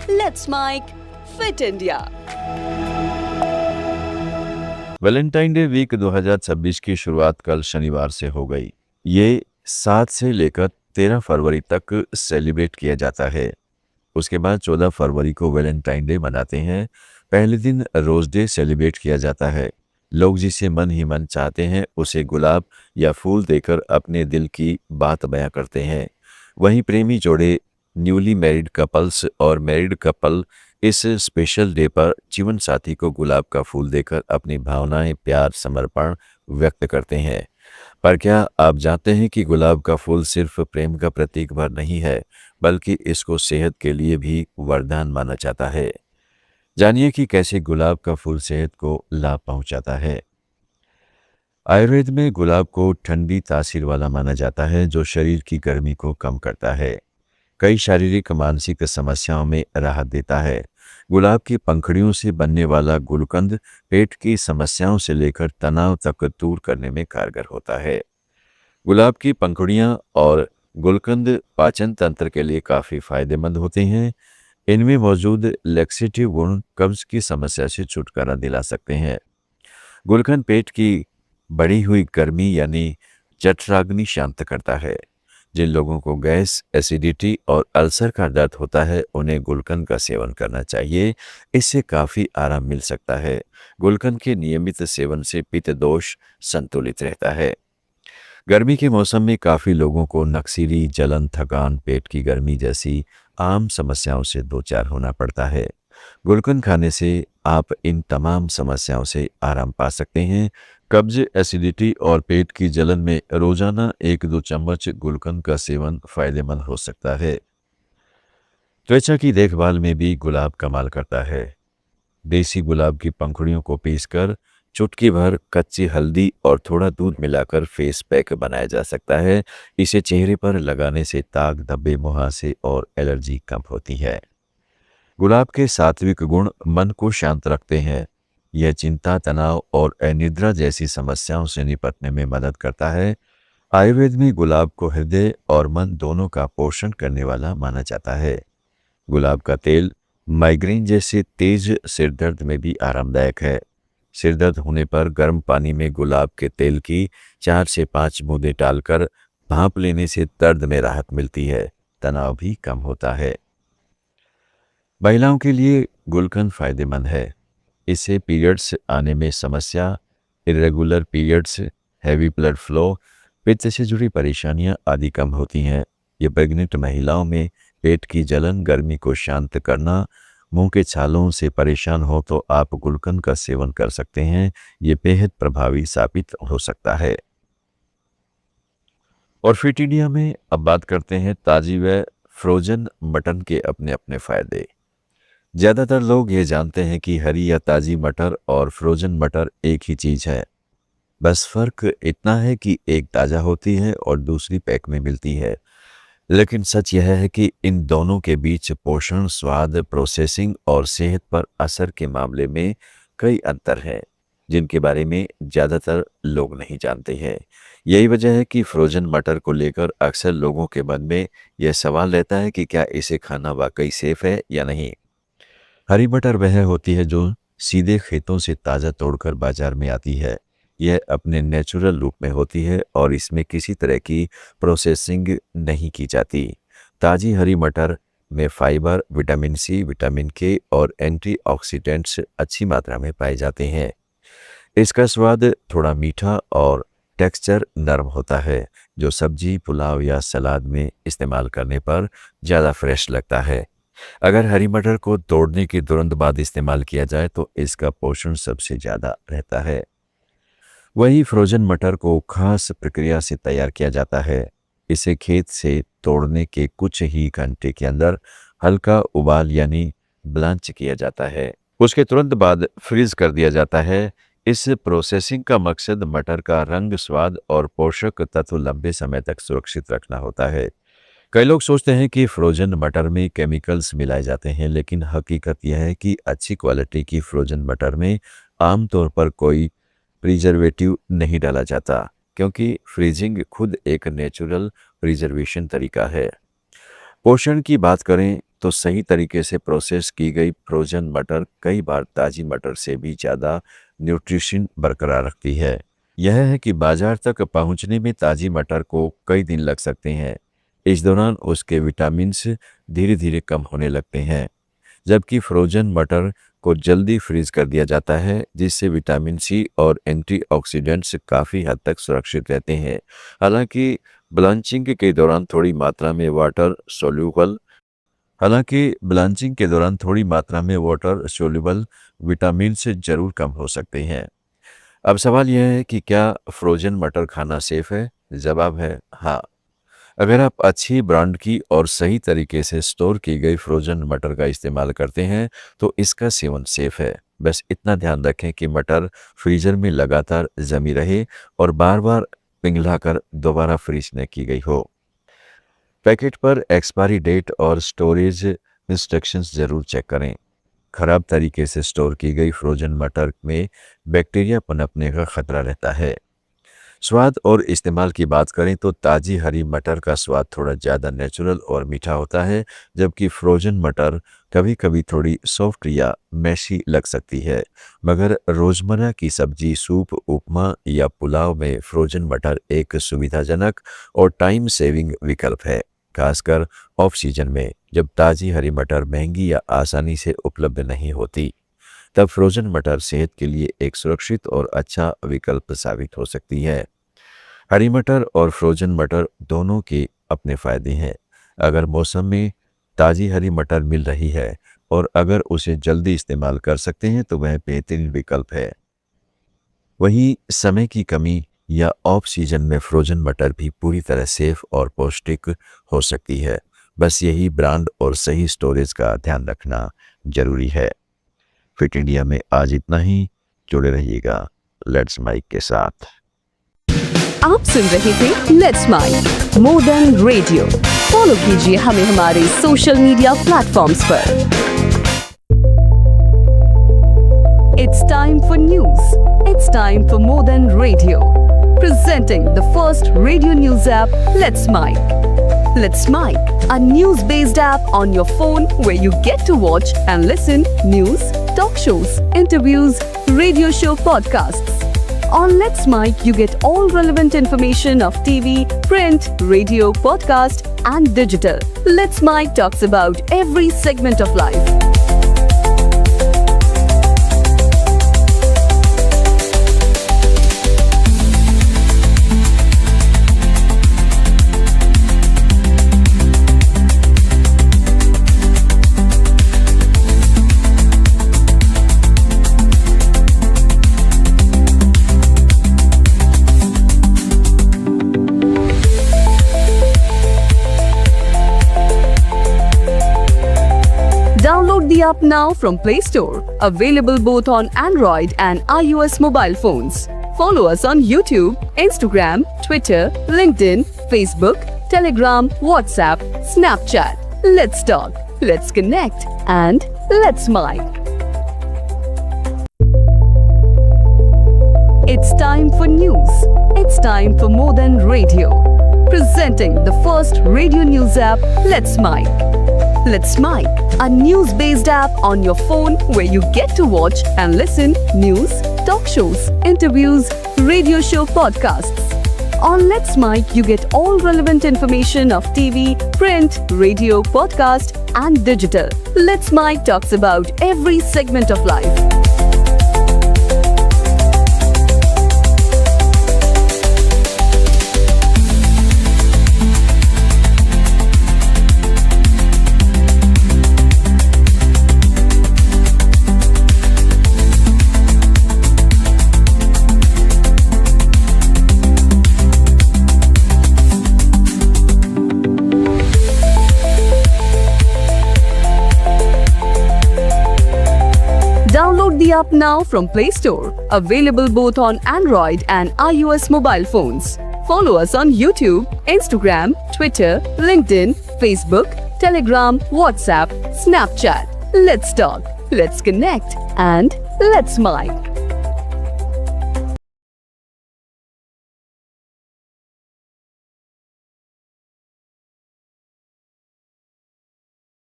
Let's make Fit India. Valentine day week 2026 की शुरुआत कल शनिवार से हो गई। ये 7 से लेकर 13 फरवरी तक सेलिब्रेट किया जाता है। उसके बाद 14 फरवरी को वैलेंटाइन डे मनाते हैं। पहले दिन रोज डे सेलिब्रेट किया जाता है। लोग जिसे मन ही मन चाहते हैं उसे गुलाब या फूल देकर अपने दिल की बात बयां करते हैं। वहीं प्रेमी जोड़े, न्यूली मैरिड कपल्स और मैरिड कपल इस स्पेशल डे पर जीवन साथी को गुलाब का फूल देकर अपनी भावनाएं, प्यार, समर्पण व्यक्त करते हैं। पर क्या आप जानते हैं कि गुलाब का फूल सिर्फ प्रेम का प्रतीक भर नहीं है, बल्कि इसको सेहत के लिए भी वरदान माना जाता है। जानिए कि कैसे गुलाब का फूल सेहत को लाभ पहुंचाता है। आयुर्वेद में गुलाब को ठंडी तासीर वाला माना जाता है, जो शरीर की गर्मी को कम करता है। कई शारीरिक मानसिक समस्याओं में राहत देता है। गुलाब की पंखुड़ियों से बनने वाला गुलकंद पेट की समस्याओं से लेकर तनाव तक दूर करने में कारगर होता है। गुलाब की पंखुड़ियां और गुलकंद पाचन तंत्र के लिए काफी फायदेमंद होते हैं। इनमें मौजूद लैक्सेटिव गुण कब्ज की समस्या से छुटकारा दिला सकते हैं। गुलकंद पेट की बढ़ी हुई गर्मी यानी जठराग्नि शांत करता है। जिन लोगों को गैस, एसिडिटी और अल्सर का दर्द होता है, उन्हें गुलकंद का सेवन करना चाहिए। इससे काफ़ी आराम मिल सकता है। गुलकंद के नियमित सेवन से पित्त दोष संतुलित रहता है। गर्मी के मौसम में काफ़ी लोगों को नक्सीली, जलन, थकान, पेट की गर्मी जैसी आम समस्याओं से दो चार होना पड़ता है। गुलकंद खाने से आप इन तमाम समस्याओं से आराम पा सकते हैं। कब्ज, एसिडिटी और पेट की जलन में रोजाना 1-2 चम्मच गुलकंद का सेवन फायदेमंद हो सकता है। त्वचा की देखभाल में भी गुलाब कमाल करता है। देसी गुलाब की पंखुड़ियों को पीसकर चुटकी भर कच्ची हल्दी और थोड़ा दूध मिलाकर फेस पैक बनाया जा सकता है। इसे चेहरे पर लगाने से दाग, धब्बे, मुहासे और एलर्जी कम होती है। गुलाब के सात्विक गुण मन को शांत रखते हैं। यह चिंता, तनाव और अनिद्रा जैसी समस्याओं से निपटने में मदद करता है। आयुर्वेद में गुलाब को हृदय और मन दोनों का पोषण करने वाला माना जाता है। गुलाब का तेल माइग्रेन जैसे तेज सिरदर्द में भी आरामदायक है। सिरदर्द होने पर गर्म पानी में गुलाब के तेल की 4 से 5 बूंदें डालकर भाप लेने से दर्द में राहत मिलती है, तनाव भी कम होता है। महिलाओं के लिए गुलकंद फायदेमंद है। इससे पीरियड्स आने में समस्या, irregular periods, heavy blood flow, पित्त से जुड़ी परेशानियां आदि कम होती हैं। ये प्रेग्नेंट महिलाओं में पेट की जलन, गर्मी को शांत करना, मुंह के छालों से परेशान हो तो आप गुलकंद का सेवन कर सकते हैं। ये बेहद प्रभावी साबित हो सकता है। और फिट इंडिया में अब बात करते हैं ताजी व फ्रोजन मटन के अपने अपने फायदे। ज़्यादातर लोग ये जानते हैं कि हरी या ताज़ी मटर और फ्रोजन मटर एक ही चीज़ है। बस फ़र्क इतना है कि एक ताज़ा होती है और दूसरी पैक में मिलती है। लेकिन सच यह है कि इन दोनों के बीच पोषण, स्वाद, प्रोसेसिंग और सेहत पर असर के मामले में कई अंतर हैं, जिनके बारे में ज़्यादातर लोग नहीं जानते हैं। यही वजह है कि फ्रोजन मटर को लेकर अक्सर लोगों के मन में यह सवाल रहता है कि क्या इसे खाना वाकई सेफ है या नहीं। हरी मटर वह होती है जो सीधे खेतों से ताज़ा तोड़कर बाजार में आती है। यह अपने नेचुरल रूप में होती है और इसमें किसी तरह की प्रोसेसिंग नहीं की जाती। ताज़ी हरी मटर में फाइबर, विटामिन सी, विटामिन के और एंटीऑक्सीडेंट्स अच्छी मात्रा में पाए जाते हैं। इसका स्वाद थोड़ा मीठा और टेक्सचर नरम होता है, जो सब्जी, पुलाव या सलाद में इस्तेमाल करने पर ज़्यादा फ्रेश लगता है। अगर हरी मटर को तोड़ने के तुरंत बाद इस्तेमाल किया जाए तो इसका पोषण सबसे ज़्यादा रहता है। वहीं फ्रोजन मटर को खास प्रक्रिया से तैयार किया जाता है। इसे खेत से तोड़ने के कुछ ही घंटे के अंदर हल्का उबाल यानी ब्लांच किया जाता है। उसके तुरंत बाद फ्रीज कर दिया जाता है। इस प्रोसेसिंग का मकसद मटर का रंग, स्वाद और पोषक तत्व लंबे समय तक सुरक्षित रखना होता है। कई लोग सोचते हैं कि फ्रोजन मटर में केमिकल्स मिलाए जाते हैं, लेकिन हकीकत यह है कि अच्छी क्वालिटी की फ्रोजन मटर में आमतौर पर कोई प्रिजर्वेटिव नहीं डाला जाता, क्योंकि फ्रीजिंग खुद एक नेचुरल प्रिजर्वेशन तरीका है। पोषण की बात करें तो सही तरीके से प्रोसेस की गई फ्रोजन मटर कई बार ताज़ी मटर से भी ज़्यादा न्यूट्रिशन बरकरार रखती है। यह है कि बाजार तक पहुंचने में ताज़ी मटर को कई दिन लग सकते हैं। इस दौरान उसके विटामिन्स धीरे धीरे कम होने लगते हैं, जबकि फ्रोजन मटर को जल्दी फ्रीज कर दिया जाता है, जिससे विटामिन सी और एंटीऑक्सीडेंट्स काफ़ी हद तक सुरक्षित रहते हैं। हालांकि ब्लांचिंग के दौरान थोड़ी मात्रा में वाटर सोल्यूबल विटामिन से ज़रूर कम हो सकते हैं। अब सवाल यह है कि क्या फ्रोजन मटर खाना सेफ है? जवाब है हाँ। अगर आप अच्छी ब्रांड की और सही तरीके से स्टोर की गई फ्रोजन मटर का इस्तेमाल करते हैं तो इसका सेवन सेफ है। बस इतना ध्यान रखें कि मटर फ्रीजर में लगातार जमी रहे और बार बार पिघलाकर दोबारा फ्रीज न की गई हो। पैकेट पर एक्सपायरी डेट और स्टोरेज इंस्ट्रक्शंस जरूर चेक करें। खराब तरीके से स्टोर की गई फ्रोजन मटर में बैक्टीरिया पनपने का खतरा रहता है। स्वाद और इस्तेमाल की बात करें तो ताज़ी हरी मटर का स्वाद थोड़ा ज़्यादा नेचुरल और मीठा होता है, जबकि फ्रोजन मटर कभी कभी थोड़ी सॉफ्ट या मैशी लग सकती है। मगर रोज़मर्रा की सब्जी, सूप, उपमा या पुलाव में फ्रोजन मटर एक सुविधाजनक और टाइम सेविंग विकल्प है, खासकर ऑफ सीजन में जब ताज़ी हरी मटर महंगी या आसानी से उपलब्ध नहीं होती। तब फ्रोजन मटर सेहत के लिए एक सुरक्षित और अच्छा विकल्प साबित हो सकती है। हरी मटर और फ्रोजन मटर दोनों के अपने फायदे हैं। अगर मौसम में ताज़ी हरी मटर मिल रही है और अगर उसे जल्दी इस्तेमाल कर सकते हैं तो वह बेहतरीन विकल्प है। वहीं समय की कमी या ऑफ सीजन में फ्रोजन मटर भी पूरी तरह सेफ और पौष्टिक हो सकती है। बस यही ब्रांड और सही स्टोरेज का ध्यान रखना जरूरी है। फिट इंडिया में आज इतना ही। जुड़े रहिएगा लेट्स माइक के साथ। आप सुन रहे थे let's make more than radio. Follow कीजिए हमें हमारे सोशल मीडिया प्लेटफॉर्म्स पर। It's time for news. It's time for more than radio. Presenting the first radio news app, Let's Mic. Let's Mic, a news-based app on your phone where you get to watch and listen news, talk shows, interviews, radio show podcasts. On Let's Mic, you get all relevant information of TV, print, radio, podcast, and digital. Let's Mic talks about every segment of life. Download the app now from Play Store. Available both on Android and iOS mobile phones. Follow us on YouTube, Instagram, Twitter, LinkedIn, Facebook, Telegram, WhatsApp, Snapchat. Let's talk, let's connect, and let's mic. It's time for news. It's time for more than radio. Presenting the first radio news app, Let's Mic. Let's Mic, a news-based app on your phone where you get to watch and listen news, talk shows, interviews, radio show podcasts. On Let's Mic, you get all relevant information of TV, print, radio, podcast, and digital. Let's Mic talks about every segment of life. Download the app now from Play Store. Available both on Android and iOS mobile phones. Follow us on YouTube, Instagram, Twitter, LinkedIn, Facebook, Telegram, WhatsApp, Snapchat. Let's talk, let's connect, and let's mic.